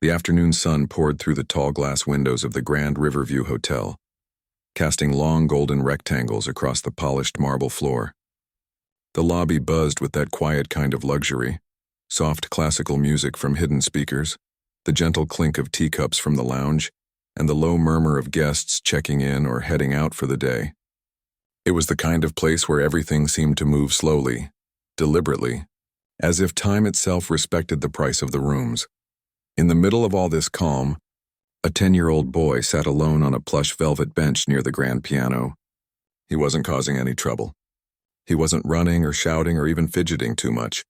The afternoon sun poured through the tall glass windows of the Grand Riverview Hotel, casting long golden rectangles across the polished marble floor. The lobby buzzed with that quiet kind of luxury, soft classical music from hidden speakers, the gentle clink of teacups from the lounge, and the low murmur of guests checking in or heading out for the day. It was the kind of place where everything seemed to move slowly, deliberately, as if time itself respected the price of the rooms. In the middle of all this calm, a 10-year-old boy sat alone on a plush velvet bench near the grand piano. He wasn't causing any trouble. He wasn't running or shouting or even fidgeting too much.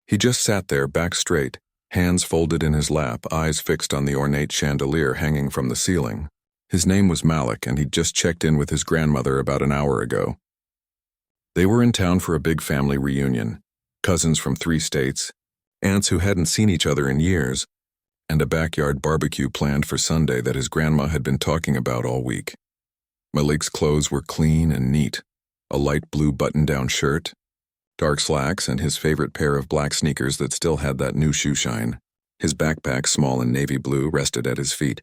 He just sat there, back straight, hands folded in his lap, eyes fixed on the ornate chandelier hanging from the ceiling. His name was Malik, and he'd just checked in with his grandmother about an hour ago. They were in town for a big family reunion, cousins from 3 states, aunts who hadn't seen each other in years, and a backyard barbecue planned for Sunday that his grandma had been talking about all week. Malik's clothes were clean and neat, a light blue button-down shirt, dark slacks, and his favorite pair of black sneakers that still had that new shoe shine. His backpack, small and navy blue, rested at his feet.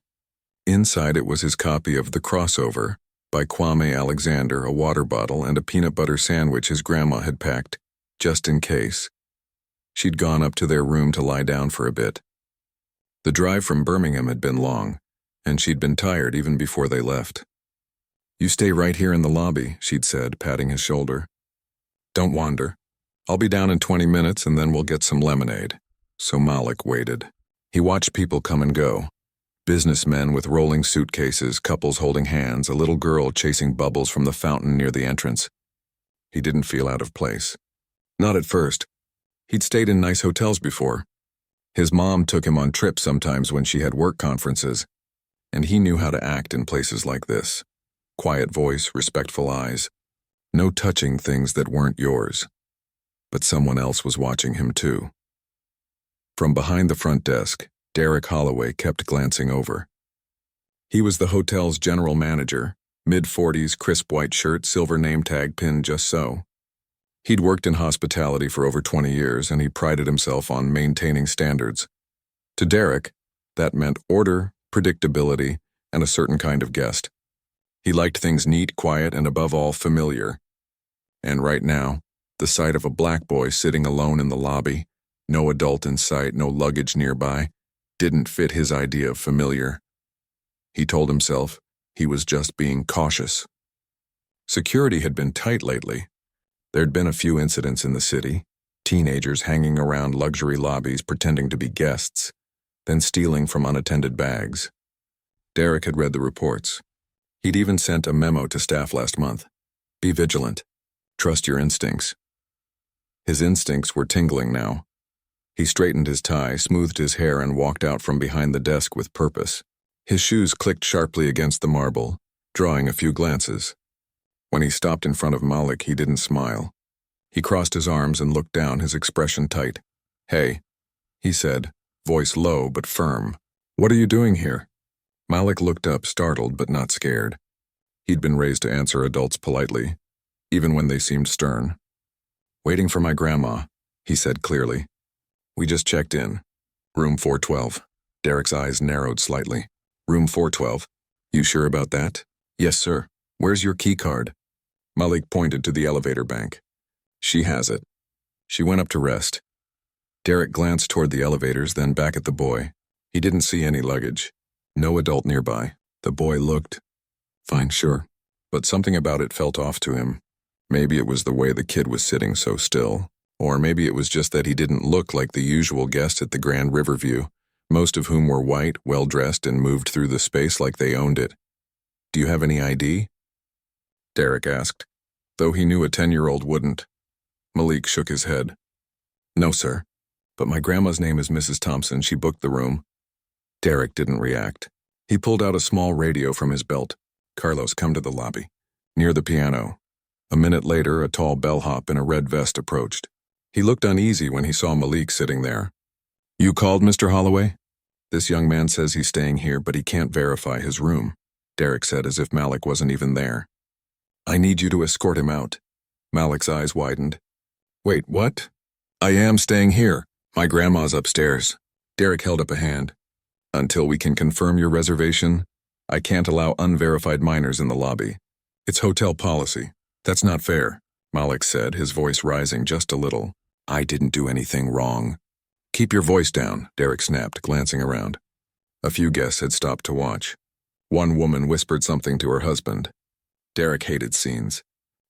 Inside it was his copy of The Crossover by Kwame Alexander, a water bottle, and a peanut butter sandwich his grandma had packed, just in case. She'd gone up to their room to lie down for a bit. The drive from Birmingham had been long, and she'd been tired even before they left. "You stay right here in the lobby," she'd said, patting his shoulder. "Don't wander. I'll be down in 20 minutes and then we'll get some lemonade." So Malik waited. He watched people come and go. Businessmen with rolling suitcases, couples holding hands, a little girl chasing bubbles from the fountain near the entrance. He didn't feel out of place. Not at first. He'd stayed in nice hotels before. His mom took him on trips sometimes when she had work conferences, and he knew how to act in places like this. Quiet voice, respectful eyes. No touching things that weren't yours. But someone else was watching him too. From behind the front desk, Derek Holloway kept glancing over. He was the hotel's general manager, mid-40s, crisp white shirt, silver name tag pinned just so. He'd worked in hospitality for over 20 years, and he prided himself on maintaining standards. To Derek, that meant order, predictability, and a certain kind of guest. He liked things neat, quiet, and above all, familiar. And right now, the sight of a black boy sitting alone in the lobby, no adult in sight, no luggage nearby, didn't fit his idea of familiar. He told himself he was just being cautious. Security had been tight lately. There'd been a few incidents in the city, teenagers hanging around luxury lobbies pretending to be guests, then stealing from unattended bags. Derek had read the reports. He'd even sent a memo to staff last month. Be vigilant. Trust your instincts. His instincts were tingling now. He straightened his tie, smoothed his hair, and walked out from behind the desk with purpose. His shoes clicked sharply against the marble, drawing a few glances. When he stopped in front of Malik, he didn't smile. He crossed his arms and looked down, his expression tight. "Hey," he said, voice low but firm. "What are you doing here?" Malik looked up, startled but not scared. He'd been raised to answer adults politely, even when they seemed stern. "Waiting for my grandma," he said clearly. "We just checked in. Room 412. Derek's eyes narrowed slightly. "Room 412. You sure about that?" "Yes, sir. Where's your key card?" Malik pointed to the elevator bank. "She has it." She went up to rest. Derek glanced toward the elevators, then back at the boy. He didn't see any luggage. No adult nearby. The boy looked. Fine, sure. But something about it felt off to him. Maybe it was the way the kid was sitting so still. Or maybe it was just that he didn't look like the usual guest at the Grand Riverview, most of whom were white, well-dressed, and moved through the space like they owned it. "Do you have any ID?" Derek asked, though he knew a 10-year-old wouldn't. Malik shook his head. "No, sir. But my grandma's name is Mrs. Thompson. She booked the room." Derek didn't react. He pulled out a small radio from his belt. "Carlos, come to the lobby." Near the piano. A minute later, a tall bellhop in a red vest approached. He looked uneasy when he saw Malik sitting there. "You called, Mr. Holloway?" "This young man says he's staying here, but he can't verify his room," Derek said as if Malik wasn't even there. "I need you to escort him out." Malik's eyes widened. "Wait, what?" "I am staying here. My grandma's upstairs." Derek held up a hand. Until we can confirm your reservation, I can't allow unverified minors in the lobby. It's hotel policy. That's not fair, Malik said, his voice rising just a little. I didn't do anything wrong. Keep your voice down, Derek snapped, glancing around. A few guests had stopped to watch. One woman whispered something to her husband. Derek hated scenes.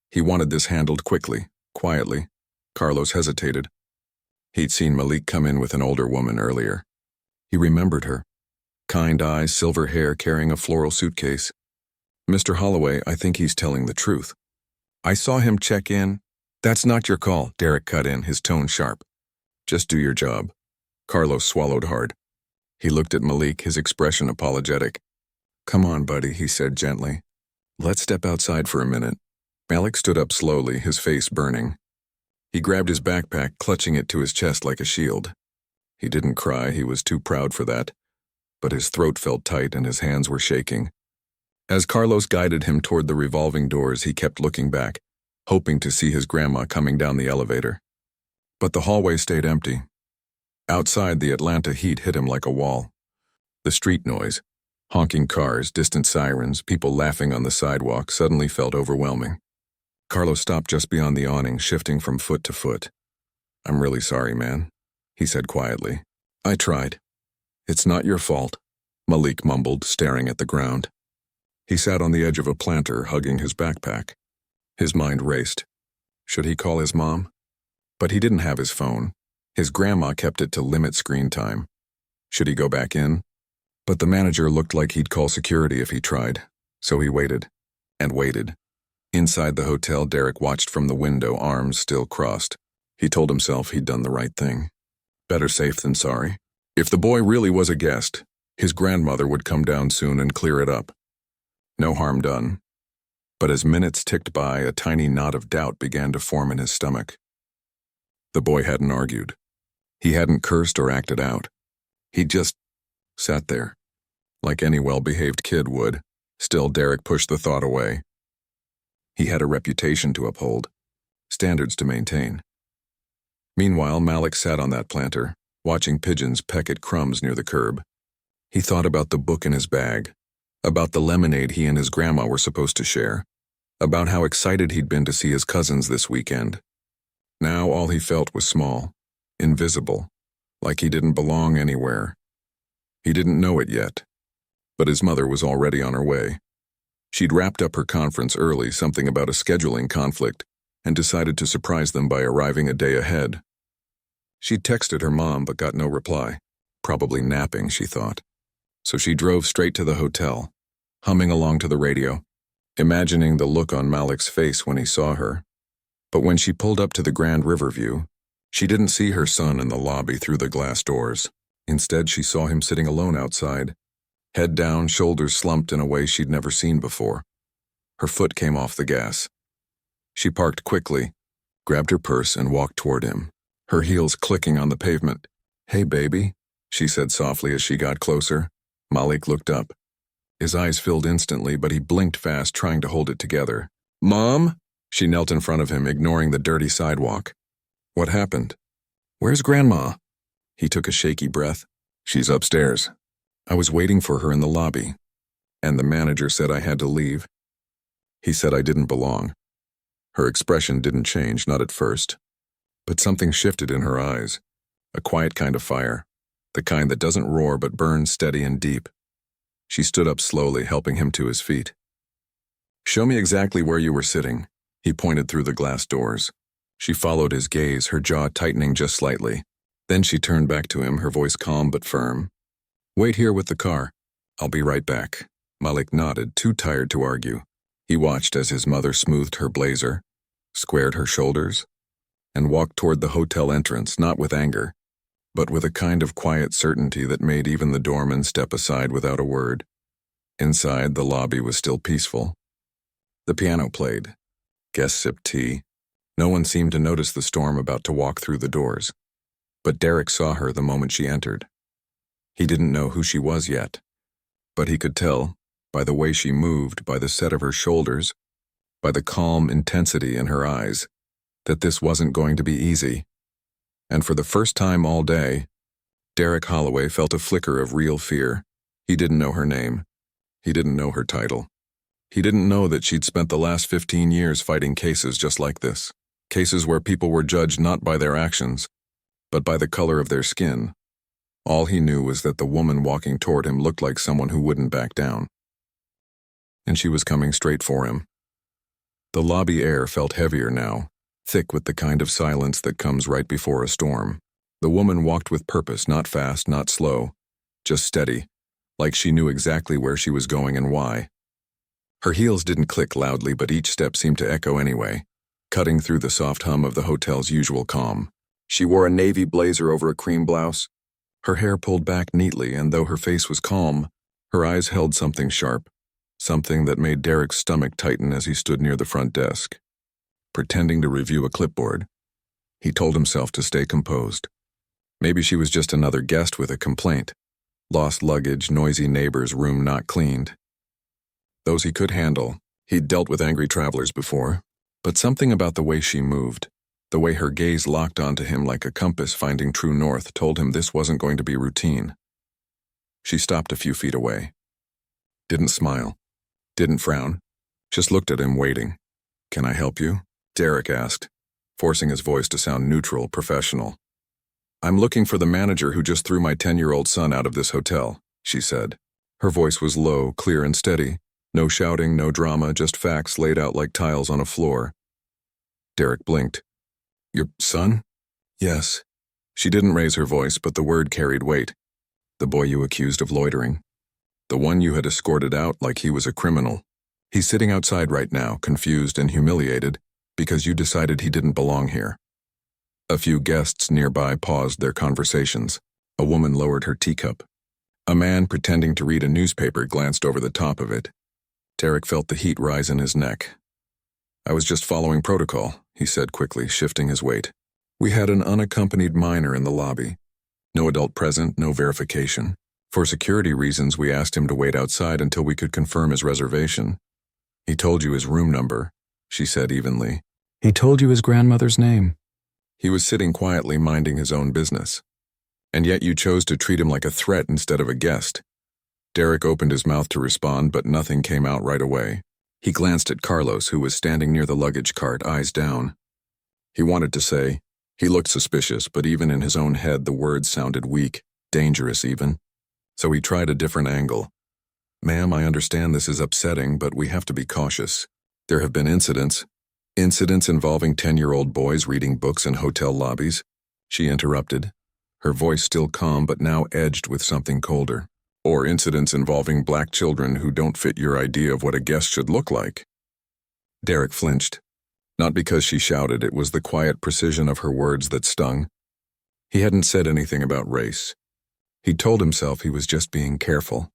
He wanted this handled quickly, quietly. Carlos hesitated. He'd seen Malik come in with an older woman earlier. He remembered her. Kind eyes, silver hair, carrying a floral suitcase. Mr. Holloway, I think he's telling the truth. I saw him check in. That's not your call, Derek cut in, his tone sharp. Just do your job. Carlos swallowed hard. He looked at Malik, his expression apologetic. Come on, buddy, he said gently. Let's step outside for a minute. Malik stood up slowly, his face burning. He grabbed his backpack, clutching it to his chest like a shield. He didn't cry, he was too proud for that. But his throat felt tight and his hands were shaking. As Carlos guided him toward the revolving doors, he kept looking back, hoping to see his grandma coming down the elevator. But the hallway stayed empty. Outside, the Atlanta heat hit him like a wall. The street noise, honking cars, distant sirens, people laughing on the sidewalk suddenly felt overwhelming. Carlos stopped just beyond the awning, shifting from foot to foot. I'm really sorry, man, he said quietly. I tried. It's not your fault, Malik mumbled, staring at the ground. He sat on the edge of a planter, hugging his backpack. His mind raced. Should he call his mom? But he didn't have his phone. His grandma kept it to limit screen time. Should he go back in? But the manager looked like he'd call security if he tried, so he waited, and waited. Inside the hotel, Derek watched from the window, arms still crossed. He told himself he'd done the right thing. Better safe than sorry. If the boy really was a guest, his grandmother would come down soon and clear it up. No harm done. But as minutes ticked by, a tiny knot of doubt began to form in his stomach. The boy hadn't argued. He hadn't cursed or acted out. He just sat there, like any well-behaved kid would. Still, Derek pushed the thought away. He had a reputation to uphold, standards to maintain. Meanwhile, Malik sat on that planter, watching pigeons peck at crumbs near the curb. He thought about the book in his bag, about the lemonade he and his grandma were supposed to share, about how excited he'd been to see his cousins this weekend. Now all he felt was small, invisible, like he didn't belong anywhere. He didn't know it yet, but his mother was already on her way. She'd wrapped up her conference early, something about a scheduling conflict, and decided to surprise them by arriving a day ahead. She'd texted her mom but got no reply. Probably napping, she thought. So she drove straight to the hotel, humming along to the radio, imagining the look on Malik's face when he saw her. But when she pulled up to the Grand Riverview, she didn't see her son in the lobby through the glass doors. Instead, she saw him sitting alone outside, head down, shoulders slumped in a way she'd never seen before. Her foot came off the gas. She parked quickly, grabbed her purse, and walked toward him, her heels clicking on the pavement. Hey, baby, she said softly as she got closer. Malik looked up. His eyes filled instantly, but he blinked fast, trying to hold it together. Mom? She knelt in front of him, ignoring the dirty sidewalk. What happened? Where's Grandma? He took a shaky breath. She's upstairs. I was waiting for her in the lobby, and the manager said I had to leave. He said I didn't belong. Her expression didn't change, not at first. But something shifted in her eyes. A quiet kind of fire. The kind that doesn't roar but burns steady and deep. She stood up slowly, helping him to his feet. Show me exactly where you were sitting. He pointed through the glass doors. She followed his gaze, her jaw tightening just slightly. Then she turned back to him, her voice calm but firm. Wait here with the car. I'll be right back. Malik nodded, too tired to argue. He watched as his mother smoothed her blazer, squared her shoulders, and walked toward the hotel entrance, not with anger, but with a kind of quiet certainty that made even the doorman step aside without a word. Inside, the lobby was still peaceful. The piano played. Guests sipped tea. No one seemed to notice the storm about to walk through the doors. But Derek saw her the moment she entered. He didn't know who she was yet, but he could tell, by the way she moved, by the set of her shoulders, by the calm intensity in her eyes, that this wasn't going to be easy. And for the first time all day, Derek Holloway felt a flicker of real fear. He didn't know her name. He didn't know her title. He didn't know that she'd spent the last 15 years fighting cases just like this. Cases where people were judged not by their actions, but by the color of their skin. All he knew was that the woman walking toward him looked like someone who wouldn't back down. And she was coming straight for him. The lobby air felt heavier now, thick with the kind of silence that comes right before a storm. The woman walked with purpose, not fast, not slow, just steady, like she knew exactly where she was going and why. Her heels didn't click loudly, but each step seemed to echo anyway, cutting through the soft hum of the hotel's usual calm. She wore a navy blazer over a cream blouse, her hair pulled back neatly, and though her face was calm, her eyes held something sharp, something that made Derek's stomach tighten as he stood near the front desk. Pretending to review a clipboard, he told himself to stay composed. Maybe she was just another guest with a complaint. Lost luggage, noisy neighbors, room not cleaned. Those he could handle. He'd dealt with angry travelers before. But something about the way she moved, the way her gaze locked onto him like a compass finding true north, told him this wasn't going to be routine. She stopped a few feet away. Didn't smile. Didn't frown. Just looked at him, waiting. "Can I help you?" Derek asked, forcing his voice to sound neutral, professional. "I'm looking for the manager who just threw my 10-year-old son out of this hotel," she said. Her voice was low, clear and steady. No shouting, no drama, just facts laid out like tiles on a floor. Derek blinked. "Your son?" "Yes." She didn't raise her voice, but the word carried weight. "The boy you accused of loitering. The one you had escorted out like he was a criminal. He's sitting outside right now, confused and humiliated, because you decided he didn't belong here." A few guests nearby paused their conversations. A woman lowered her teacup. A man pretending to read a newspaper glanced over the top of it. Derek felt the heat rise in his neck. "I was just following protocol," he said quickly, shifting his weight. "We had an unaccompanied minor in the lobby. No adult present, no verification. For security reasons, we asked him to wait outside until we could confirm his reservation. He told you his room number," she said evenly. "He told you his grandmother's name. He was sitting quietly minding his own business. And yet you chose to treat him like a threat instead of a guest." Derek opened his mouth to respond, but nothing came out right away. He glanced at Carlos, who was standing near the luggage cart, eyes down. He wanted to say, he looked suspicious, but even in his own head the words sounded weak, dangerous even. So he tried a different angle. "Ma'am, I understand this is upsetting, but we have to be cautious. There have been incidents involving 10-year-old boys reading books in hotel lobbies," she interrupted, her voice still calm but now edged with something colder. "Or incidents involving black children who don't fit your idea of what a guest should look like." Derek flinched. Not because she shouted, it was the quiet precision of her words that stung. He hadn't said anything about race. He told himself he was just being careful.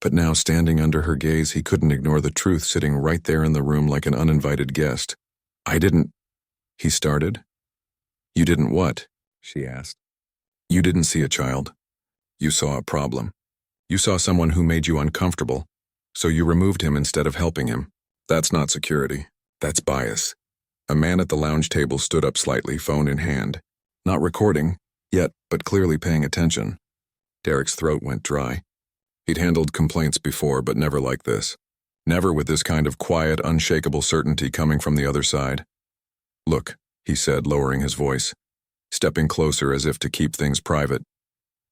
But now, standing under her gaze, he couldn't ignore the truth sitting right there in the room like an uninvited guest. "I didn't," he started. "You didn't what?" she asked. "You didn't see a child. You saw a problem. You saw someone who made you uncomfortable, so you removed him instead of helping him. That's not security. That's bias." A man at the lounge table stood up slightly, phone in hand. Not recording, yet, but clearly paying attention. Derek's throat went dry. He'd handled complaints before, but never like this. Never with this kind of quiet, unshakable certainty coming from the other side. "Look," he said, lowering his voice, stepping closer as if to keep things private.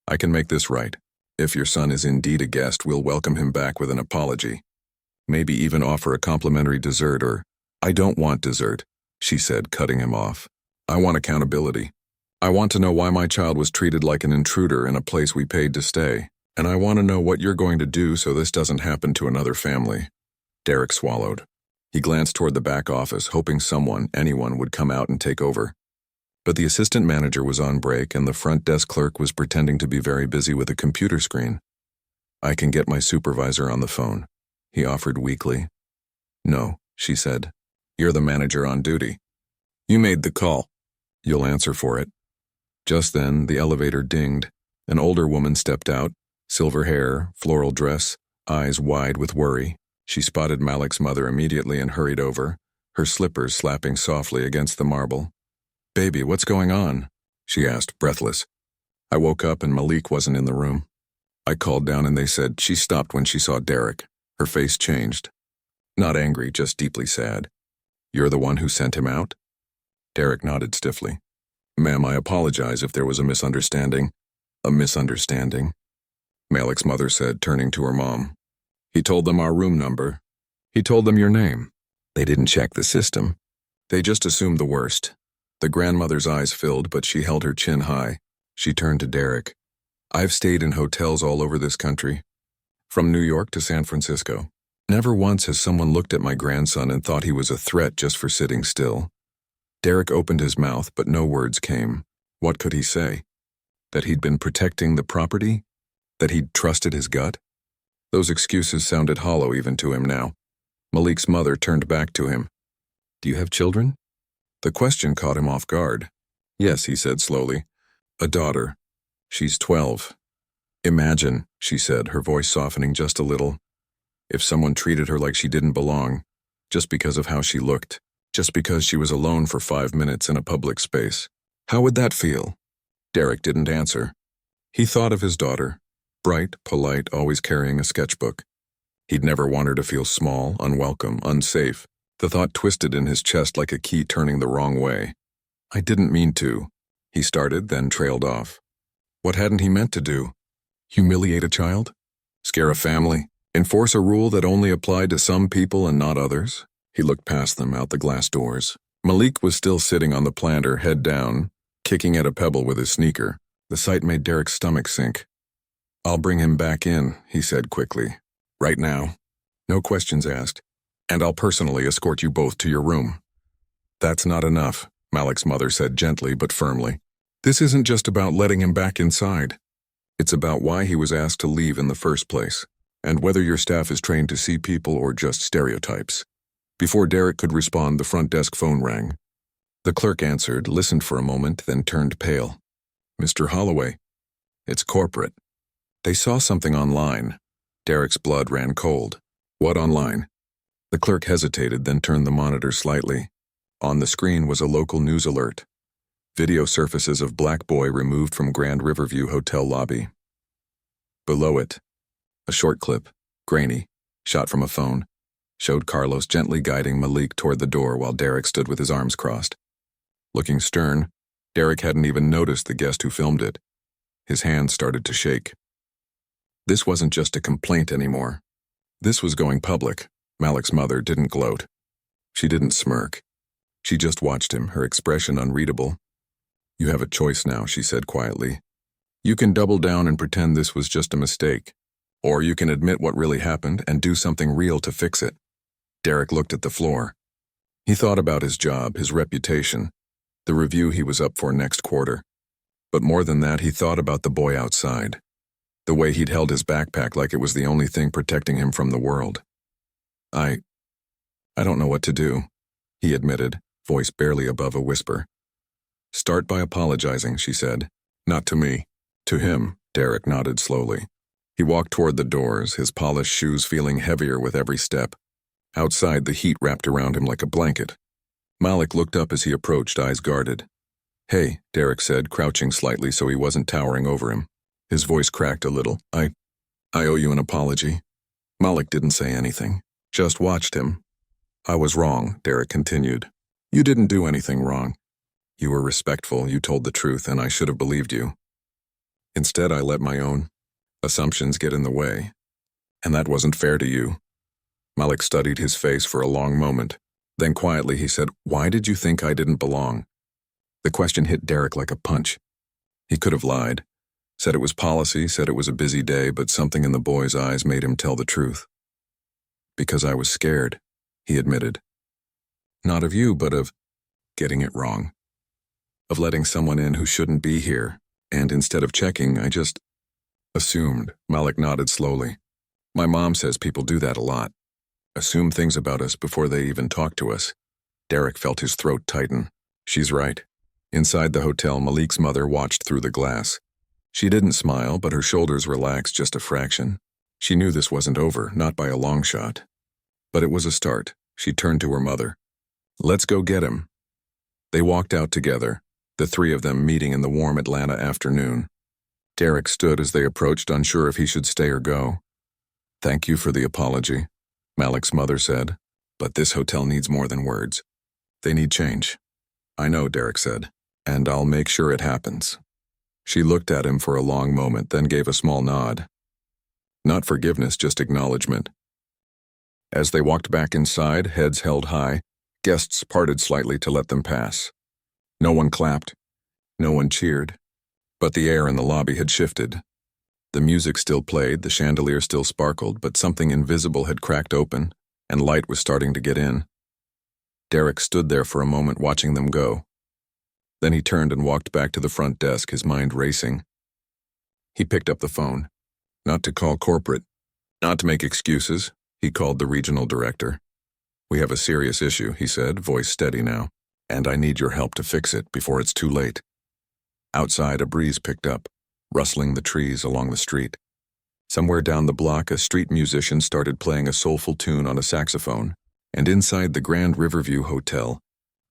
"I can make this right. If your son is indeed a guest, we'll welcome him back with an apology. Maybe even offer a complimentary dessert or—" "I don't want dessert," she said, cutting him off. "I want accountability. I want to know why my child was treated like an intruder in a place we paid to stay. And I want to know what you're going to do so this doesn't happen to another family." Derek swallowed. He glanced toward the back office, hoping anyone would come out and take over. But the assistant manager was on break and the front desk clerk was pretending to be very busy with a computer screen. "I can get my supervisor on the phone," he offered weakly. "No," she said. "You're the manager on duty. You made the call. You'll answer for it." Just then, the elevator dinged. An older woman stepped out, silver hair, floral dress, eyes wide with worry. She spotted Malik's mother immediately and hurried over, her slippers slapping softly against the marble. "Baby, what's going on?" she asked, breathless. I woke up and Malik wasn't in the room. I called down and they said she stopped when she saw Derek. Her face changed. Not angry, just deeply sad. You're the one who sent him out? Derek nodded stiffly. Ma'am, I apologize if there was a misunderstanding. A misunderstanding? Malik's mother said, turning to her mom. He told them our room number. He told them your name. They didn't check the system. They just assumed the worst. The grandmother's eyes filled, but she held her chin high. She turned to Derek. I've stayed in hotels all over this country, from New York to San Francisco. Never once has someone looked at my grandson and thought he was a threat just for sitting still. Derek opened his mouth, but no words came. What could he say? That he'd been protecting the property? That he'd trusted his gut? Those excuses sounded hollow even to him now. Malik's mother turned back to him. Do you have children? The question caught him off guard. Yes, he said slowly. A daughter. She's 12. Imagine, she said, her voice softening just a little, if someone treated her like she didn't belong, just because of how she looked, just because she was alone for 5 minutes in a public space. How would that feel? Derek didn't answer. He thought of his daughter, bright, polite, always carrying a sketchbook. He'd never want her to feel small, unwelcome, unsafe. The thought twisted in his chest like a key turning the wrong way. I didn't mean to. He started, then trailed off. What hadn't he meant to do? Humiliate a child? Scare a family? Enforce a rule that only applied to some people and not others? He looked past them out the glass doors. Malik was still sitting on the planter, head down, kicking at a pebble with his sneaker. The sight made Derek's stomach sink. I'll bring him back in, he said quickly. Right now. No questions asked. And I'll personally escort you both to your room. That's not enough, Malik's mother said gently but firmly. This isn't just about letting him back inside. It's about why he was asked to leave in the first place, and whether your staff is trained to see people or just stereotypes. Before Derek could respond, the front desk phone rang. The clerk answered, listened for a moment, then turned pale. Mr. Holloway. It's corporate. They saw something online. Derek's blood ran cold. What online? The clerk hesitated, then turned the monitor slightly. On the screen was a local news alert. Video surfaces of black boy removed from Grand Riverview Hotel lobby. Below it, a short clip, grainy, shot from a phone, showed Carlos gently guiding Malik toward the door while Derek stood with his arms crossed. Looking stern, Derek hadn't even noticed the guest who filmed it. His hands started to shake. This wasn't just a complaint anymore. This was going public. Malik's mother didn't gloat. She didn't smirk. She just watched him, her expression unreadable. You have a choice now, she said quietly. You can double down and pretend this was just a mistake, or you can admit what really happened and do something real to fix it. Derek looked at the floor. He thought about his job, his reputation, the review he was up for next quarter. But more than that, he thought about the boy outside, the way he'd held his backpack like it was the only thing protecting him from the world. I don't know what to do, he admitted, voice barely above a whisper. Start by apologizing, she said. Not to me. To him, Derek nodded slowly. He walked toward the doors, his polished shoes feeling heavier with every step. Outside, the heat wrapped around him like a blanket. Malik looked up as he approached, eyes guarded. Hey, Derek said, crouching slightly so he wasn't towering over him. His voice cracked a little. I owe you an apology. Malik didn't say anything, just watched him. I was wrong, Derek continued. You didn't do anything wrong. You were respectful, you told the truth, and I should have believed you. Instead, I let my own assumptions get in the way. And that wasn't fair to you. Malik studied his face for a long moment. Then quietly he said, Why did you think I didn't belong? The question hit Derek like a punch. He could have lied. Said it was policy, said it was a busy day, but something in the boy's eyes made him tell the truth. Because I was scared, he admitted. Not of you, but of getting it wrong. Of letting someone in who shouldn't be here, and instead of checking, I just assumed. Malik nodded slowly. My mom says people do that a lot. Assume things about us before they even talk to us. Derek felt his throat tighten. She's right. Inside the hotel, Malik's mother watched through the glass. She didn't smile, but her shoulders relaxed just a fraction. She knew this wasn't over, not by a long shot. But it was a start. She turned to her mother. Let's go get him. They walked out together, the three of them meeting in the warm Atlanta afternoon. Derek stood as they approached, unsure if he should stay or go. "Thank you for the apology," Malik's mother said, "but this hotel needs more than words. They need change." "I know," Derek said, "and I'll make sure it happens." She looked at him for a long moment, then gave a small nod. Not forgiveness, just acknowledgement. As they walked back inside, heads held high, guests parted slightly to let them pass. No one clapped. No one cheered. But the air in the lobby had shifted. The music still played, the chandelier still sparkled, but something invisible had cracked open, and light was starting to get in. Derek stood there for a moment watching them go. Then he turned and walked back to the front desk, his mind racing. He picked up the phone. Not to call corporate, not to make excuses. He called the regional director. "We have a serious issue," he said, voice steady now, "and I need your help to fix it before it's too late." Outside, a breeze picked up, rustling the trees along the street. Somewhere down the block, a street musician started playing a soulful tune on a saxophone, and inside the Grand Riverview Hotel,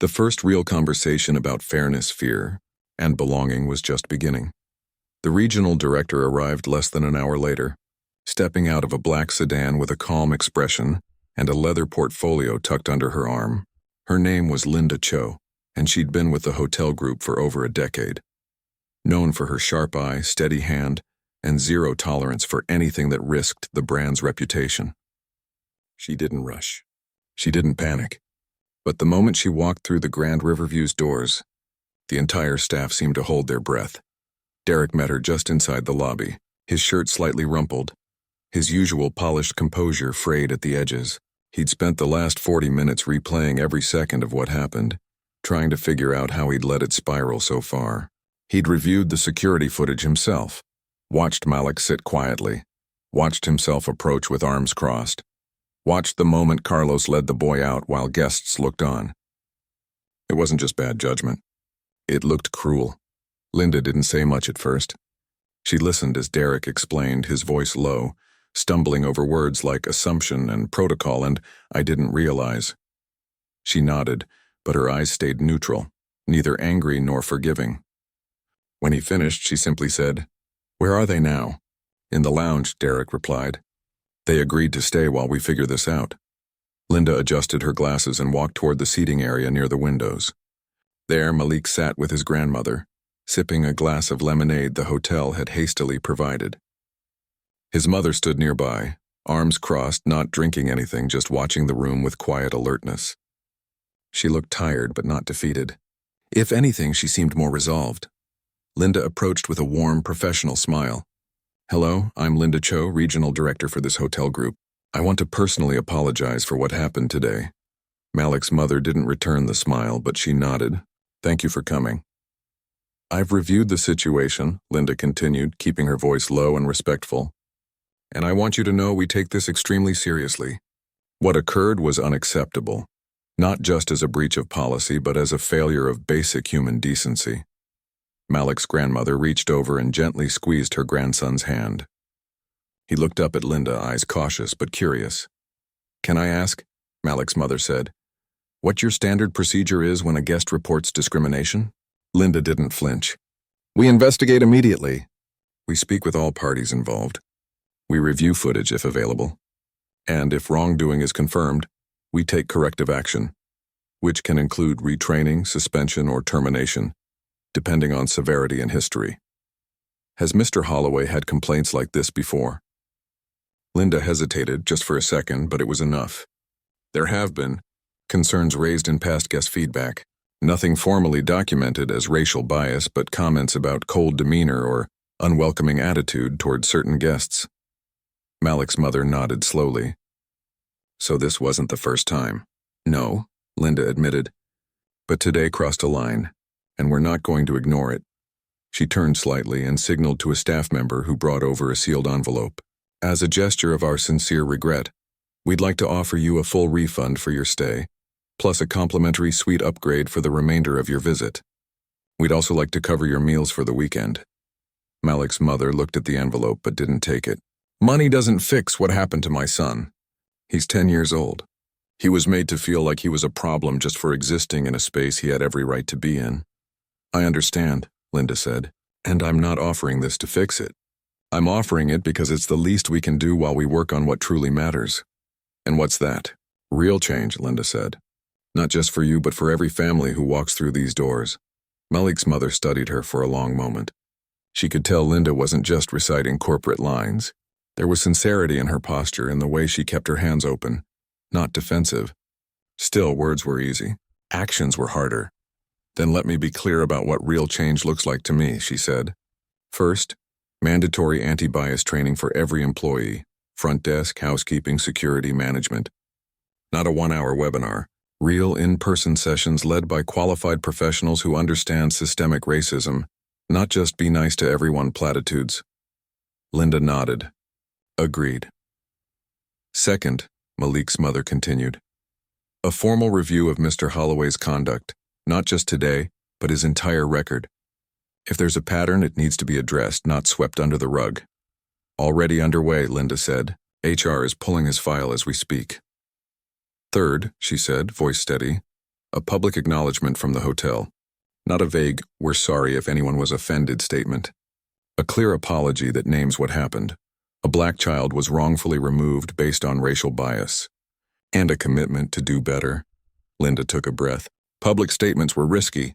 the first real conversation about fairness, fear, and belonging was just beginning. The regional director arrived less than an hour later, stepping out of a black sedan with a calm expression and a leather portfolio tucked under her arm. Her name was Linda Cho, and she'd been with the hotel group for over a decade. Known for her sharp eye, steady hand, and zero tolerance for anything that risked the brand's reputation. She didn't rush. She didn't panic. But the moment she walked through the Grand Riverview's doors, the entire staff seemed to hold their breath. Derek met her just inside the lobby, his shirt slightly rumpled, his usual polished composure frayed at the edges. He'd spent the last 40 minutes replaying every second of what happened, trying to figure out how he'd let it spiral so far. He'd reviewed the security footage himself, watched Malik sit quietly, watched himself approach with arms crossed, watched the moment Carlos led the boy out while guests looked on. It wasn't just bad judgment. It looked cruel. Linda didn't say much at first. She listened as Derek explained, his voice low, stumbling over words like assumption and protocol and "I didn't realize." She nodded, but her eyes stayed neutral, neither angry nor forgiving. When he finished, she simply said, "Where are they now?" "In the lounge," Derek replied. "They agreed to stay while we figure this out." Linda adjusted her glasses and walked toward the seating area near the windows. There, Malik sat with his grandmother, sipping a glass of lemonade the hotel had hastily provided. His mother stood nearby, arms crossed, not drinking anything, just watching the room with quiet alertness. She looked tired but not defeated. If anything, she seemed more resolved. Linda approached with a warm, professional smile. "Hello, I'm Linda Cho, regional director for this hotel group. I want to personally apologize for what happened today." Malik's mother didn't return the smile, but she nodded. "Thank you for coming." "I've reviewed the situation," Linda continued, keeping her voice low and respectful. "And I want you to know we take this extremely seriously. What occurred was unacceptable, not just as a breach of policy, but as a failure of basic human decency." Malik's grandmother reached over and gently squeezed her grandson's hand. He looked up at Linda, eyes cautious but curious. "Can I ask," Malik's mother said, "what your standard procedure is when a guest reports discrimination?" Linda didn't flinch. "We investigate immediately. We speak with all parties involved. We review footage if available. And if wrongdoing is confirmed, we take corrective action, which can include retraining, suspension, or termination, depending on severity and history. Has Mr. Holloway had complaints like this before?" Linda hesitated just for a second, but it was enough. "There have been concerns raised in past guest feedback. Nothing formally documented as racial bias, but comments about cold demeanor or unwelcoming attitude toward certain guests." Malik's mother nodded slowly. "So this wasn't the first time?" "No," Linda admitted. "But today crossed a line, and we're not going to ignore it." She turned slightly and signaled to a staff member who brought over a sealed envelope. "As a gesture of our sincere regret, we'd like to offer you a full refund for your stay, plus a complimentary suite upgrade for the remainder of your visit. We'd also like to cover your meals for the weekend." Malik's mother looked at the envelope but didn't take it. "Money doesn't fix what happened to my son. He's 10 years old. He was made to feel like he was a problem just for existing in a space he had every right to be in." "I understand," Linda said. And I'm not offering this to fix it. I'm offering it because it's the least we can do while we work on what truly matters. And what's that? Real change, Linda said. Not just for you, but for every family who walks through these doors. Malik's mother studied her for a long moment. She could tell Linda wasn't just reciting corporate lines. There was sincerity in her posture, in the way she kept her hands open, not defensive. Still, words were easy. Actions were harder. Then let me be clear about what real change looks like to me, she said. First, mandatory anti-bias training for every employee, front desk, housekeeping, security, management. Not a one-hour webinar. Real in-person sessions led by qualified professionals who understand systemic racism, not just be nice to everyone platitudes. Linda nodded. Agreed. Second, Malik's mother continued, a formal review of Mr. Holloway's conduct, not just today, but his entire record. If there's a pattern, it needs to be addressed, not swept under the rug. Already underway, Linda said. HR is pulling his file as we speak. Third, she said, voice steady, a public acknowledgement from the hotel. Not a vague, we're sorry if anyone was offended statement. A clear apology that names what happened. A black child was wrongfully removed based on racial bias. And a commitment to do better. Linda took a breath. Public statements were risky.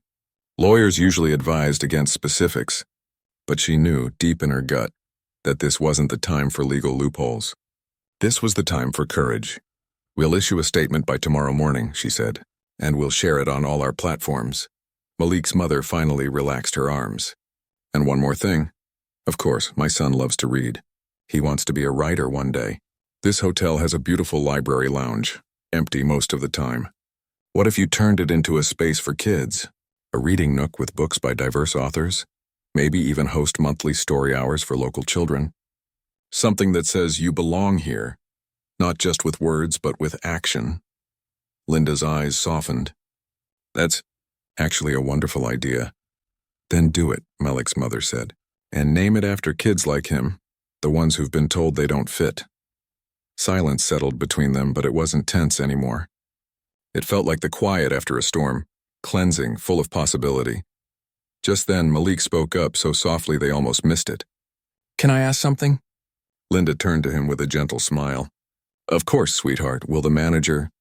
Lawyers usually advised against specifics. But she knew, deep in her gut, that this wasn't the time for legal loopholes. This was the time for courage. We'll issue a statement by tomorrow morning, she said, and we'll share it on all our platforms. Malik's mother finally relaxed her arms. And one more thing. Of course, my son loves to read. He wants to be a writer one day. This hotel has a beautiful library lounge, empty most of the time. What if you turned it into a space for kids? A reading nook with books by diverse authors? Maybe even host monthly story hours for local children? Something that says you belong here, not just with words but with action. Linda's eyes softened. That's actually a wonderful idea. Then do it, Malik's mother said, and name it after kids like him, the ones who've been told they don't fit. Silence settled between them, but it wasn't tense anymore. It felt like the quiet after a storm, cleansing, full of possibility. Just then, Malik spoke up so softly they almost missed it. Can I ask something? Linda turned to him with a gentle smile. Of course, sweetheart. Will the manager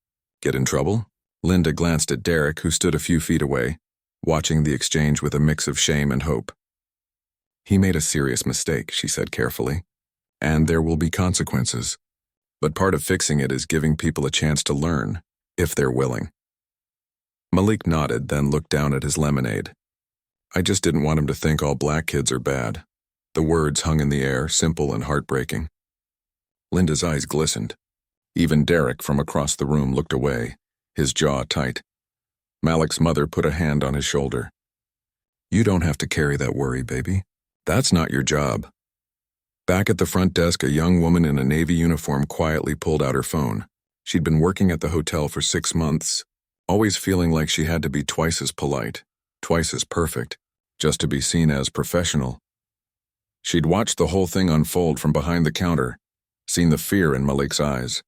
get in trouble? Linda glanced at Derek, who stood a few feet away, watching the exchange with a mix of shame and hope. He made a serious mistake, she said carefully, and there will be consequences. But part of fixing it is giving people a chance to learn, if they're willing. Malik nodded, then looked down at his lemonade. I just didn't want him to think all black kids are bad. The words hung in the air, simple and heartbreaking. Linda's eyes glistened. Even Derek from across the room looked away, his jaw tight. Malik's mother put a hand on his shoulder. You don't have to carry that worry, baby. That's not your job. Back at the front desk, a young woman in a Navy uniform quietly pulled out her phone. She'd been working at the hotel for 6 months, always feeling like she had to be twice as polite, twice as perfect, just to be seen as professional. She'd watched the whole thing unfold from behind the counter, seen the fear in Malik's eyes,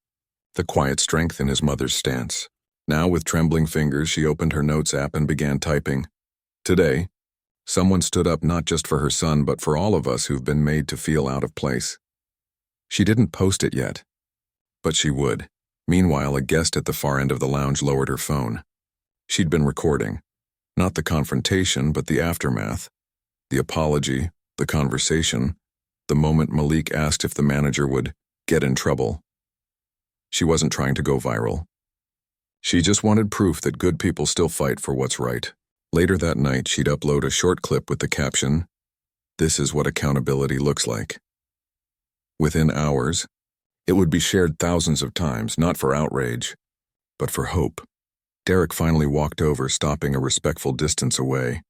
the quiet strength in his mother's stance. Now, with trembling fingers, she opened her notes app and began typing. Today, someone stood up not just for her son, but for all of us who've been made to feel out of place. She didn't post it yet, but she would. Meanwhile, a guest at the far end of the lounge lowered her phone. She'd been recording. Not the confrontation, but the aftermath. The apology, the conversation, the moment Malik asked if the manager would get in trouble. She wasn't trying to go viral. She just wanted proof that good people still fight for what's right. Later that night, she'd upload a short clip with the caption, "This is what accountability looks like." Within hours, it would be shared thousands of times, not for outrage, but for hope. Derek finally walked over, stopping a respectful distance away.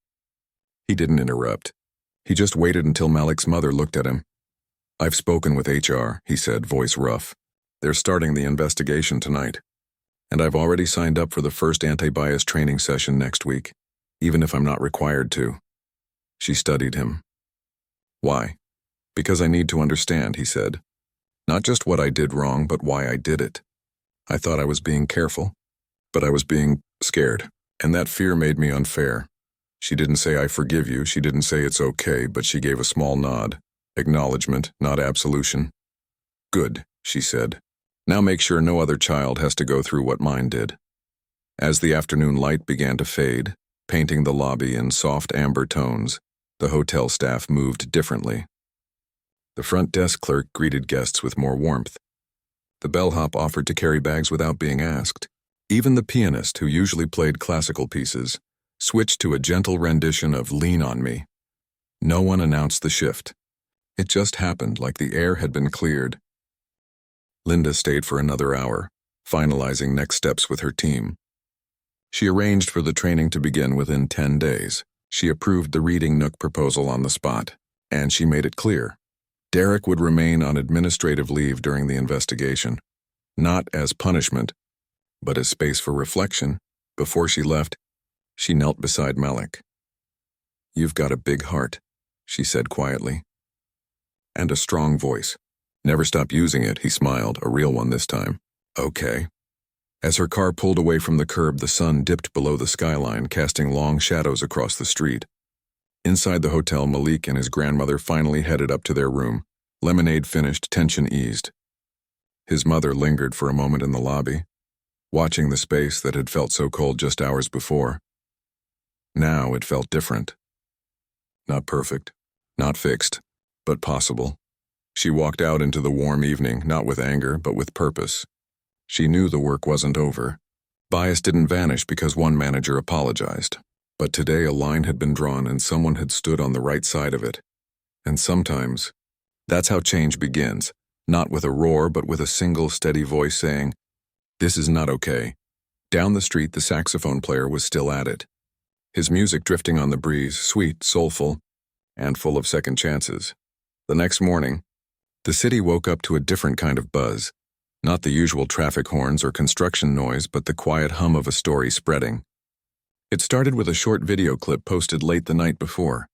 He didn't interrupt. He just waited until Malik's mother looked at him. I've spoken with HR, he said, voice rough. They're starting the investigation tonight. And I've already signed up for the first anti-bias training session next week, even if I'm not required to. She studied him. Why? Because I need to understand, he said. Not just what I did wrong, but why I did it. I thought I was being careful, but I was being scared, and that fear made me unfair. She didn't say, "I forgive you." She didn't say it's okay, but she gave a small nod. Acknowledgement, not absolution. "Good," she said. "Now make sure no other child has to go through what mine did." As the afternoon light began to fade, painting the lobby in soft amber tones, the hotel staff moved differently. The front desk clerk greeted guests with more warmth. The bellhop offered to carry bags without being asked. Even the pianist, who usually played classical pieces, switched to a gentle rendition of "Lean on Me." No one announced the shift. It just happened, like the air had been cleared. Linda stayed for another hour, finalizing next steps with her team. She arranged for the training to begin within 10 days. She approved the Reading Nook proposal on the spot, and she made it clear. Derek would remain on administrative leave during the investigation, not as punishment, but as space for reflection. Before she left, she knelt beside Malik. "You've got a big heart," she said quietly. "And a strong voice. Never stop using it," he smiled, a real one this time. "Okay." As her car pulled away from the curb, the sun dipped below the skyline, casting long shadows across the street. Inside the hotel, Malik and his grandmother finally headed up to their room. Lemonade finished, tension eased. His mother lingered for a moment in the lobby, watching the space that had felt so cold just hours before. Now it felt different. Not perfect, not fixed, but possible. She walked out into the warm evening, not with anger, but with purpose. She knew the work wasn't over. Bias didn't vanish because one manager apologized. But today a line had been drawn and someone had stood on the right side of it. And sometimes, that's how change begins, not with a roar but with a single steady voice saying, "This is not okay." Down the street, the saxophone player was still at it. His music drifting on the breeze, sweet, soulful, and full of second chances. The next morning, the city woke up to a different kind of buzz. Not the usual traffic horns or construction noise, but the quiet hum of a story spreading. It started with a short video clip posted late the night before.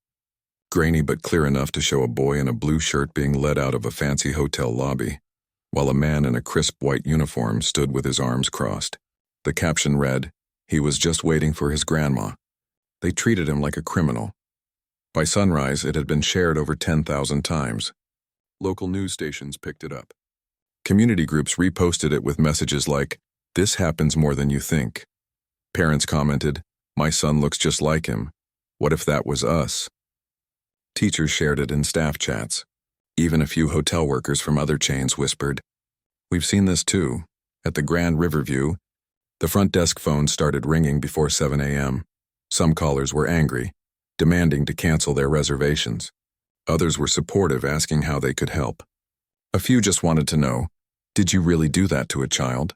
Grainy but clear enough to show a boy in a blue shirt being led out of a fancy hotel lobby, while a man in a crisp white uniform stood with his arms crossed. The caption read, "He was just waiting for his grandma." They treated him like a criminal. By sunrise, it had been shared over 10,000 times. Local news stations picked it up. Community groups reposted it with messages like, "This happens more than you think." Parents commented, "My son looks just like him. What if that was us?" Teachers shared it in staff chats. Even a few hotel workers from other chains whispered, "We've seen this too." At the Grand Riverview, the front desk phone started ringing before 7 a.m. Some callers were angry, demanding to cancel their reservations. Others were supportive, asking how they could help. A few just wanted to know, did you really do that to a child?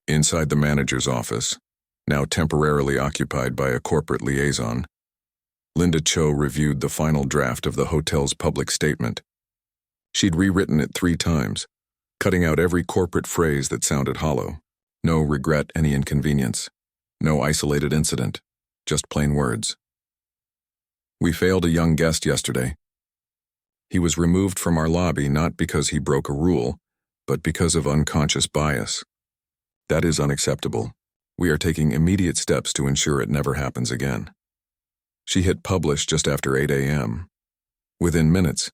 Inside the manager's office, now temporarily occupied by a corporate liaison, Linda Cho reviewed the final draft of the hotel's public statement. She'd rewritten it 3 times, cutting out every corporate phrase that sounded hollow. No regret, any inconvenience. No isolated incident. Just plain words. "We failed a young guest yesterday. He was removed from our lobby not because he broke a rule, but because of unconscious bias. That is unacceptable. We are taking immediate steps to ensure it never happens again." She hit publish just after 8 a.m. Within minutes,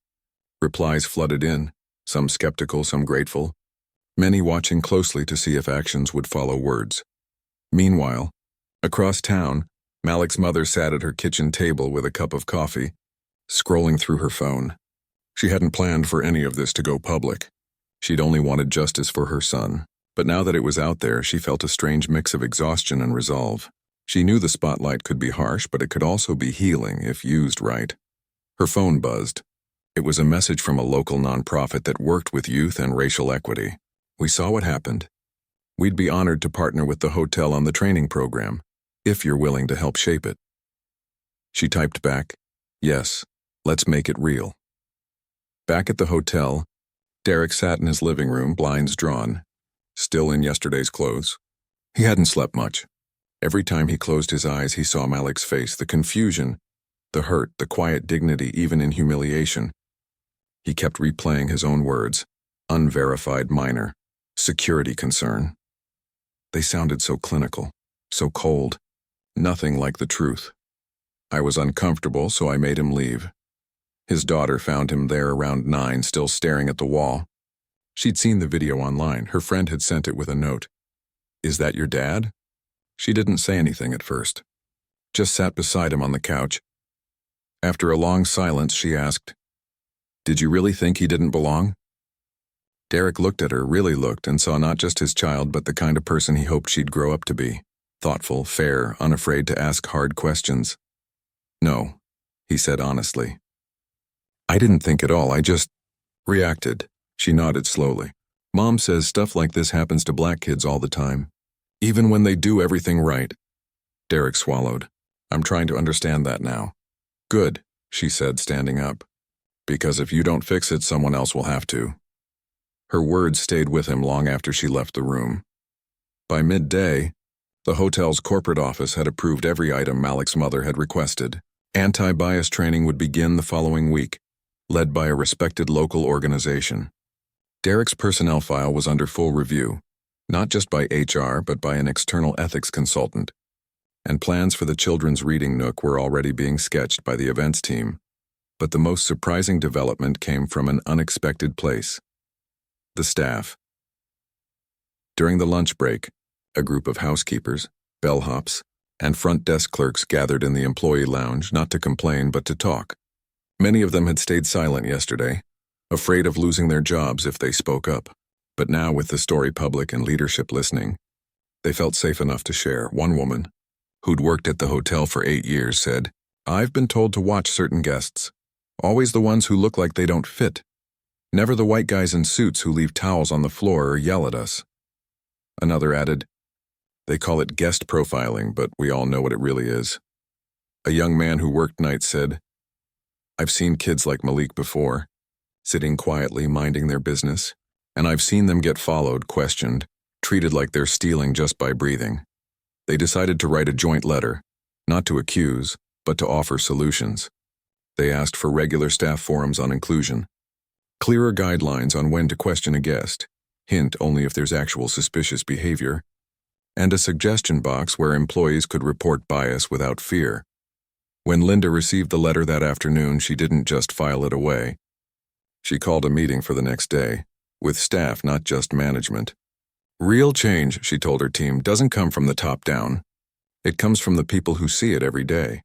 replies flooded in, some skeptical, some grateful, many watching closely to see if actions would follow words. Meanwhile, across town, Malik's mother sat at her kitchen table with a cup of coffee, scrolling through her phone. She hadn't planned for any of this to go public. She'd only wanted justice for her son. But now that it was out there, she felt a strange mix of exhaustion and resolve. She knew the spotlight could be harsh, but it could also be healing if used right. Her phone buzzed. It was a message from a local nonprofit that worked with youth and racial equity. "We saw what happened. We'd be honored to partner with the hotel on the training program, if you're willing to help shape it." She typed back, "Yes, let's make it real." Back at the hotel, Derek sat in his living room, blinds drawn, still in yesterday's clothes. He hadn't slept much. Every time he closed his eyes, he saw Malik's face, the confusion, the hurt, the quiet dignity, even in humiliation. He kept replaying his own words, unverified minor, security concern. They sounded so clinical, so cold, nothing like the truth. I was uncomfortable, so I made him leave. His daughter found him there around 9, still staring at the wall. She'd seen the video online. Her friend had sent it with a note. "Is that your dad?" She didn't say anything at first, just sat beside him on the couch. After a long silence, she asked, "Did you really think he didn't belong?" Derek looked at her, really looked, and saw not just his child but the kind of person he hoped she'd grow up to be. Thoughtful, fair, unafraid to ask hard questions. "No," he said honestly. "I didn't think at all, I just reacted." She nodded slowly. "Mom says stuff like this happens to black kids all the time, even when they do everything right." Derek swallowed. "I'm trying to understand that now." "Good," she said, standing up. "Because if you don't fix it, someone else will have to." Her words stayed with him long after she left the room. By midday, the hotel's corporate office had approved every item Malik's mother had requested. Anti-bias training would begin the following week, led by a respected local organization. Derek's personnel file was under full review, not just by HR but by an external ethics consultant, and plans for the children's reading nook were already being sketched by the events team. But the most surprising development came from an unexpected place: the staff. During the lunch break, a group of housekeepers, bellhops, and front desk clerks gathered in the employee lounge, not to complain but to talk. Many of them had stayed silent yesterday, afraid of losing their jobs if they spoke up. But now, with the story public and leadership listening, they felt safe enough to share. One woman, who'd worked at the hotel for 8 years, said, "I've been told to watch certain guests. Always the ones who look like they don't fit. Never the white guys in suits who leave towels on the floor or yell at us." Another added, "They call it guest profiling, but we all know what it really is." A young man who worked nights said, "I've seen kids like Malik before, sitting quietly, minding their business, and I've seen them get followed, questioned, treated like they're stealing just by breathing." They decided to write a joint letter, not to accuse, but to offer solutions. They asked for regular staff forums on inclusion, clearer guidelines on when to question a guest, hint only if there's actual suspicious behavior, and a suggestion box where employees could report bias without fear. When Linda received the letter that afternoon, she didn't just file it away. She called a meeting for the next day, with staff, not just management. "Real change," she told her team, "doesn't come from the top down. It comes from the people who see it every day."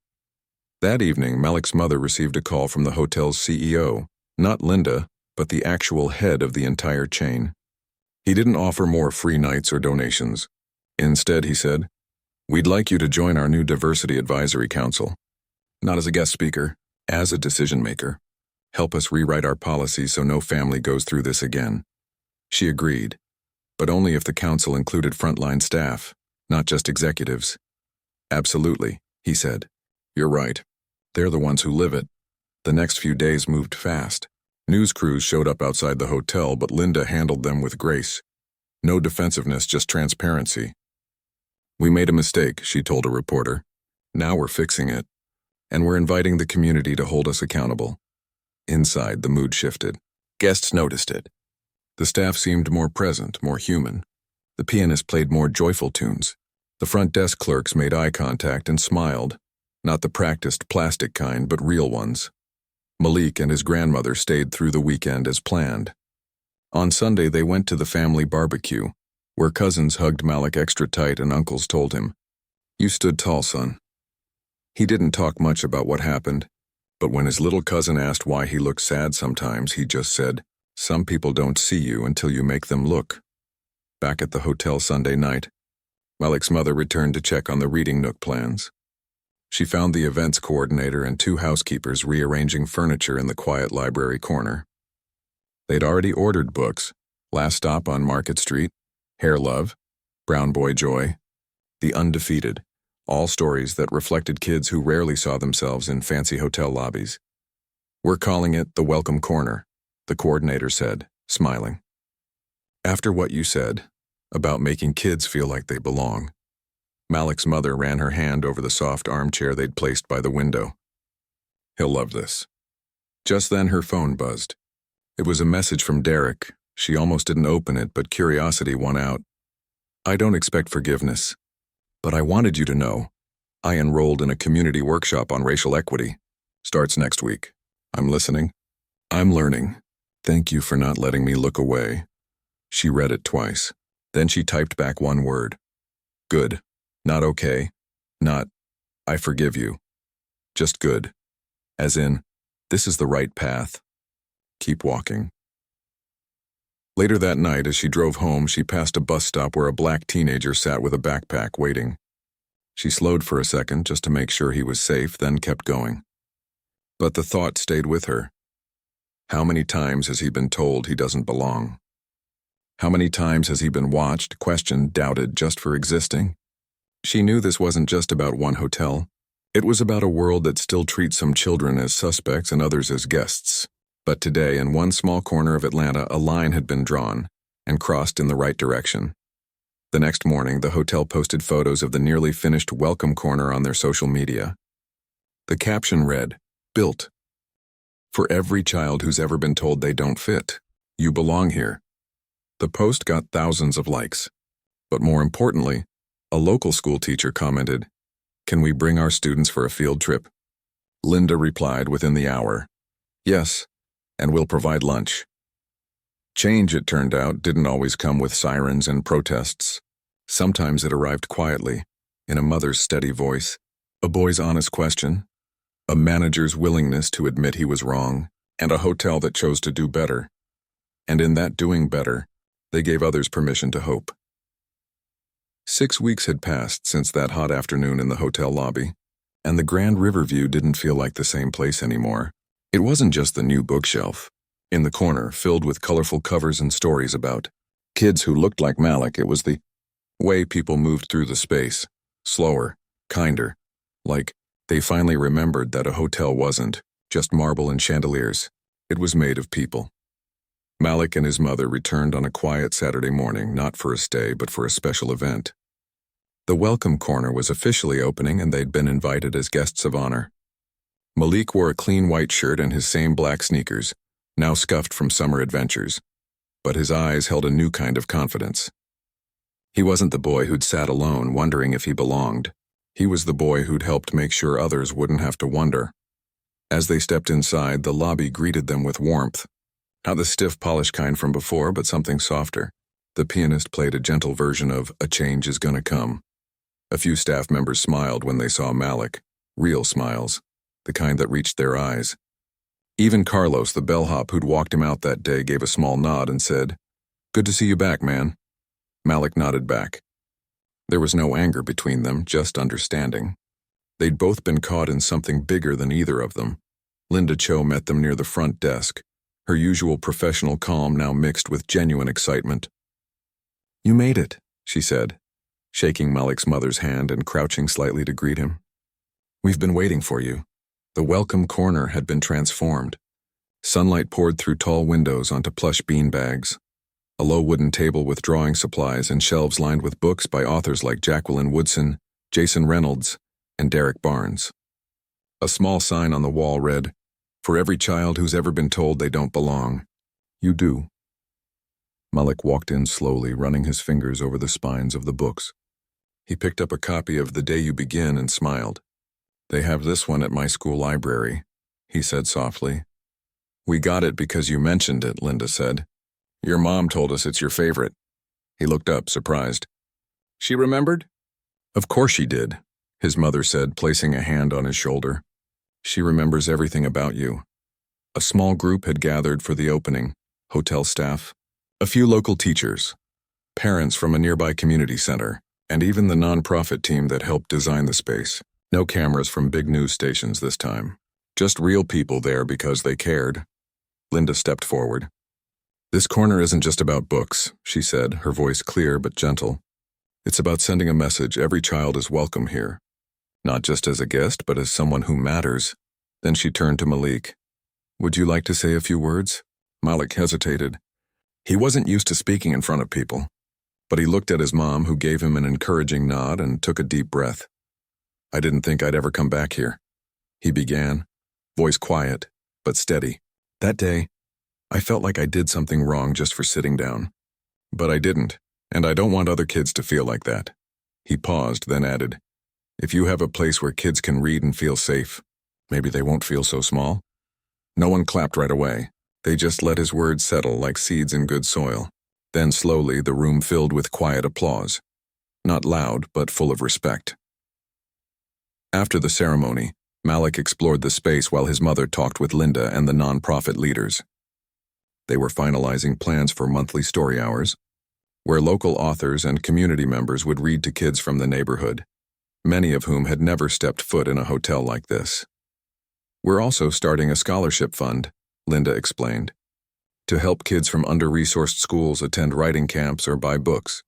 That evening, Malik's mother received a call from the hotel's CEO, not Linda, but the actual head of the entire chain. He didn't offer more free nights or donations. Instead, he said, "We'd like you to join our new Diversity Advisory Council. Not as a guest speaker, as a decision maker. Help us rewrite our policies so no family goes through this again." She agreed, but only if the council included frontline staff, not just executives. "Absolutely," he said. "You're right. They're the ones who live it." The next few days moved fast. News crews showed up outside the hotel, but Linda handled them with grace. No defensiveness, just transparency. "We made a mistake," she told a reporter. "Now we're fixing it. And we're inviting the community to hold us accountable." Inside, the mood shifted. Guests noticed it. The staff seemed more present, more human. The pianist played more joyful tunes. The front desk clerks made eye contact and smiled, not the practiced plastic kind, but real ones. Malik and his grandmother stayed through the weekend as planned. On Sunday, they went to the family barbecue, where cousins hugged Malik extra tight and uncles told him, "You stood tall, son." He didn't talk much about what happened, but when his little cousin asked why he looked sad sometimes, he just said, "Some people don't see you until you make them look." Back at the hotel Sunday night, Malik's mother returned to check on the reading nook plans. She found the events coordinator and 2 housekeepers rearranging furniture in the quiet library corner. They'd already ordered books: Last Stop on Market Street, Hair Love, Brown Boy Joy, The Undefeated, all stories that reflected kids who rarely saw themselves in fancy hotel lobbies. "We're calling it the Welcome Corner," the coordinator said, smiling. "After what you said about making kids feel like they belong." Malik's mother ran her hand over the soft armchair they'd placed by the window. "He'll love this." Just then her phone buzzed. It was a message from Derek. She almost didn't open it, but curiosity won out. "I don't expect forgiveness, but I wanted you to know I enrolled in a community workshop on racial equity. Starts next week. I'm listening. I'm learning. Thank you for not letting me look away. She read it twice. Then she typed back one word. Good. Not okay. Not, I forgive you. Just good. As in, this is the right path. Keep walking. Later that night, as she drove home, she passed a bus stop where a black teenager sat with a backpack waiting. She slowed for a second just to make sure he was safe, then kept going. But the thought stayed with her. How many times has he been told he doesn't belong? How many times has he been watched, questioned, doubted just for existing? She knew this wasn't just about one hotel. It was about a world that still treats some children as suspects and others as guests. But today, in one small corner of Atlanta, a line had been drawn and crossed in the right direction. The next morning, the hotel posted photos of the nearly finished welcome corner on their social media. The caption read, "Built. For every child who's ever been told they don't fit, you belong here." The post got thousands of likes. But more importantly, a local school teacher commented, "Can we bring our students for a field trip?" Linda replied within the hour, "Yes, and we'll provide lunch." Change, it turned out, didn't always come with sirens and protests. Sometimes it arrived quietly, in a mother's steady voice, a boy's honest question, a manager's willingness to admit he was wrong, and a hotel that chose to do better. And in that doing better, they gave others permission to hope. 6 weeks had passed since that hot afternoon in the hotel lobby, and the Grand Riverview didn't feel like the same place anymore. It wasn't just the new bookshelf. In the corner, filled with colorful covers and stories about kids who looked like Malik, it was the way people moved through the space, slower, kinder, like they finally remembered that a hotel wasn't just marble and chandeliers. It was made of people. Malik and his mother returned on a quiet Saturday morning, not for a stay, but for a special event. The welcome corner was officially opening, and they'd been invited as guests of honor. Malik wore a clean white shirt and his same black sneakers, now scuffed from summer adventures, but his eyes held a new kind of confidence. He wasn't the boy who'd sat alone, wondering if he belonged. He was the boy who'd helped make sure others wouldn't have to wonder. As they stepped inside, the lobby greeted them with warmth. Not the stiff, polished kind from before, but something softer. The pianist played a gentle version of "A Change Is Gonna Come." A few staff members smiled when they saw Malik, real smiles, the kind that reached their eyes. Even Carlos, the bellhop who'd walked him out that day, gave a small nod and said, "Good to see you back, man." Malik nodded back. There was no anger between them, just understanding. They'd both been caught in something bigger than either of them. Linda Cho met them near the front desk, her usual professional calm now mixed with genuine excitement. "You made it," she said, shaking Malik's mother's hand and crouching slightly to greet him. "We've been waiting for you." The welcome corner had been transformed. Sunlight poured through tall windows onto plush beanbags. A low wooden table with drawing supplies and shelves lined with books by authors like Jacqueline Woodson, Jason Reynolds, and Derek Barnes. A small sign on the wall read, "For every child who's ever been told they don't belong, you do." Malik walked in slowly, running his fingers over the spines of the books. He picked up a copy of The Day You Begin and smiled. "They have this one at my school library," he said softly. "We got it because you mentioned it," Linda said. "Your mom told us it's your favorite." He looked up, surprised. "She remembered?" "Of course she did," his mother said, placing a hand on his shoulder. "She remembers everything about you." A small group had gathered for the opening, hotel staff, a few local teachers, parents from a nearby community center, and even the nonprofit team that helped design the space. No cameras from big news stations this time. Just real people there because they cared. Linda stepped forward. "This corner isn't just about books," she said, her voice clear but gentle. "It's about sending a message every child is welcome here. Not just as a guest, but as someone who matters." Then she turned to Malik. "Would you like to say a few words?" Malik hesitated. He wasn't used to speaking in front of people, but he looked at his mom, who gave him an encouraging nod, and took a deep breath. "I didn't think I'd ever come back here," he began, voice quiet, but steady. "That day, I felt like I did something wrong just for sitting down. But I didn't, and I don't want other kids to feel like that." He paused, then added, If you have a place where kids can read and feel safe, maybe they won't feel so small. No one clapped right away. They just let his words settle like seeds in good soil. Then slowly the room filled with quiet applause. Not loud, but full of respect. After the ceremony, Malik explored the space while his mother talked with Linda and the nonprofit leaders. They were finalizing plans for monthly story hours, where local authors and community members would read to kids from the neighborhood, many of whom had never stepped foot in a hotel like this. We're also starting a scholarship fund, Linda explained, to help kids from under-resourced schools attend writing camps or buy books.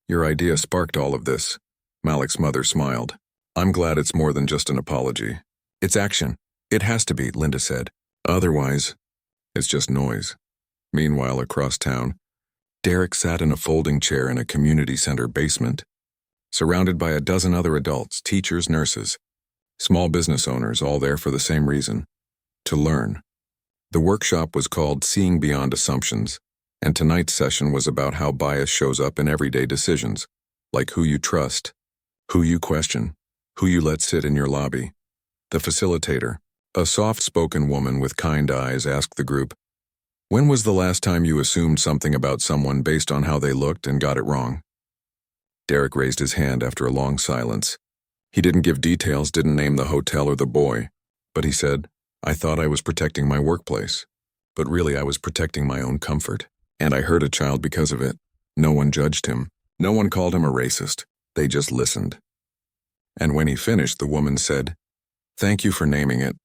Your idea sparked all of this. Malik's mother smiled. I'm glad it's more than just an apology. It's action. It has to be, Linda said. Otherwise, it's just noise. Meanwhile, across town, Derek sat in a folding chair in a community center basement, surrounded by a dozen other adults, teachers, nurses, small business owners, all there for the same reason, to learn. The workshop was called Seeing Beyond Assumptions, and tonight's session was about how bias shows up in everyday decisions, like who you trust, who you question, who you let sit in your lobby. The facilitator, a soft-spoken woman with kind eyes, asked the group, "When was the last time you assumed something about someone based on how they looked and got it wrong?" Derek raised his hand after a long silence. He didn't give details, didn't name the hotel or the boy, but he said, "I thought I was protecting my workplace, but really I was protecting my own comfort. And I hurt a child because of it. No one judged him. No one called him a racist. They just listened." And when he finished, the woman said, "Thank you for naming it."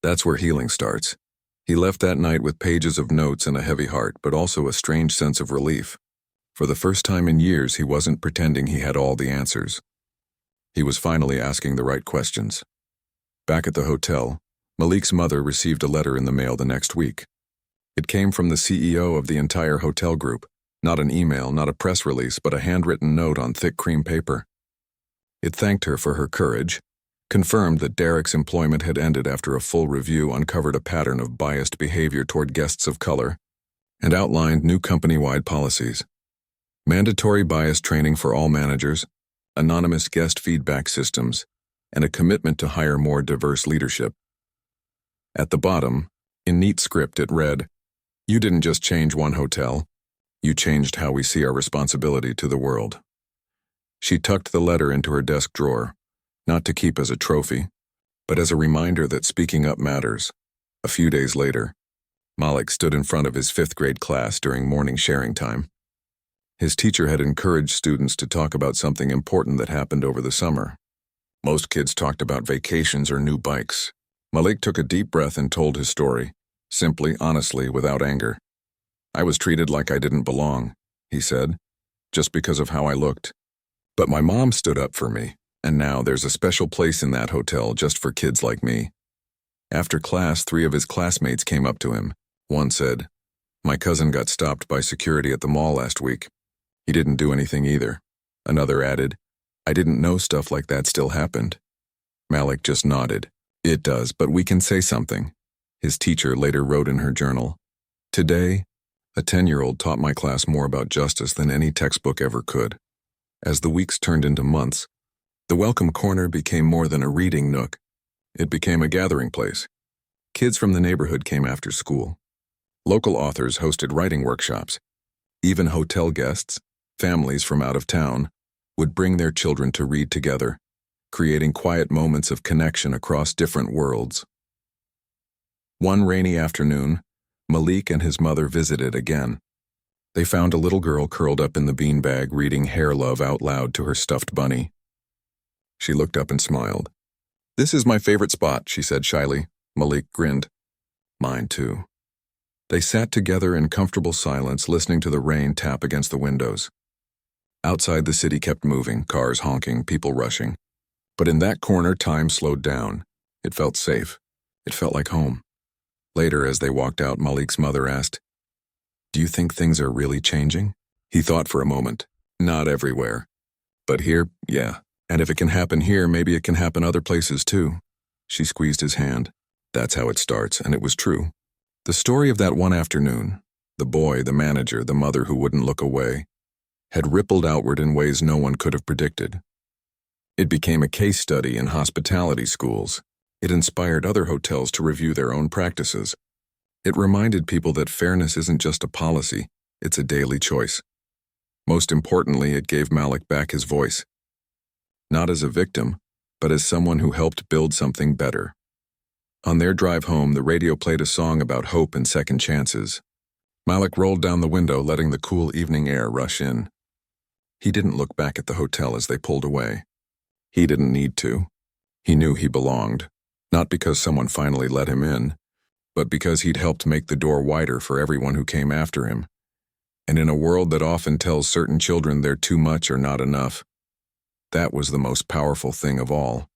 That's where healing starts. He left that night with pages of notes and a heavy heart, but also a strange sense of relief. For the first time in years, he wasn't pretending he had all the answers. He was finally asking the right questions. Back at the hotel, Malik's mother received a letter in the mail the next week. It came from the CEO of the entire hotel group, not an email, not a press release, but a handwritten note on thick cream paper. It thanked her for her courage, confirmed that Derek's employment had ended after a full review uncovered a pattern of biased behavior toward guests of color, and outlined new company-wide policies. Mandatory bias training for all managers, anonymous guest feedback systems, and a commitment to hire more diverse leadership. At the bottom, in neat script, it read, "You didn't just change one hotel, you changed how we see our responsibility to the world." She tucked the letter into her desk drawer, not to keep as a trophy, but as a reminder that speaking up matters. A few days later, Malik stood in front of his fifth-grade class during morning sharing time. His teacher had encouraged students to talk about something important that happened over the summer. Most kids talked about vacations or new bikes. Malik took a deep breath and told his story, simply, honestly, without anger. "I was treated like I didn't belong," he said, "just because of how I looked. But my mom stood up for me, and now there's a special place in that hotel just for kids like me." After class, 3 of his classmates came up to him. One said, "My cousin got stopped by security at the mall last week. He didn't do anything either." Another added, "I didn't know stuff like that still happened." Malik just nodded. "It does, but we can say something." His teacher later wrote in her journal, "Today, a 10-year-old taught my class more about justice than any textbook ever could." As the weeks turned into months, the Welcome Corner became more than a reading nook. It became a gathering place. Kids from the neighborhood came after school. Local authors hosted writing workshops. Even hotel guests, families from out of town, would bring their children to read together, creating quiet moments of connection across different worlds. One rainy afternoon, Malik and his mother visited again. They found a little girl curled up in the beanbag reading Hair Love out loud to her stuffed bunny. She looked up and smiled. "This is my favorite spot," she said shyly. Malik grinned. "Mine too." They sat together in comfortable silence, listening to the rain tap against the windows. Outside, the city kept moving, cars honking, people rushing. But in that corner, time slowed down. It felt safe. It felt like home. Later, as they walked out, Malik's mother asked, "Do you think things are really changing?" He thought for a moment. "Not everywhere. But here, yeah. And if it can happen here, maybe it can happen other places too." She squeezed his hand. That's how it starts, and it was true. The story of that one afternoon, the boy, the manager, the mother who wouldn't look away, had rippled outward in ways no one could have predicted. It became a case study in hospitality schools. It inspired other hotels to review their own practices. It reminded people that fairness isn't just a policy, it's a daily choice. Most importantly, it gave Malik back his voice. Not as a victim, but as someone who helped build something better. On their drive home, the radio played a song about hope and second chances. Malik rolled down the window, letting the cool evening air rush in. He didn't look back at the hotel as they pulled away. He didn't need to. He knew he belonged, not because someone finally let him in, but because he'd helped make the door wider for everyone who came after him. And in a world that often tells certain children they're too much or not enough, that was the most powerful thing of all.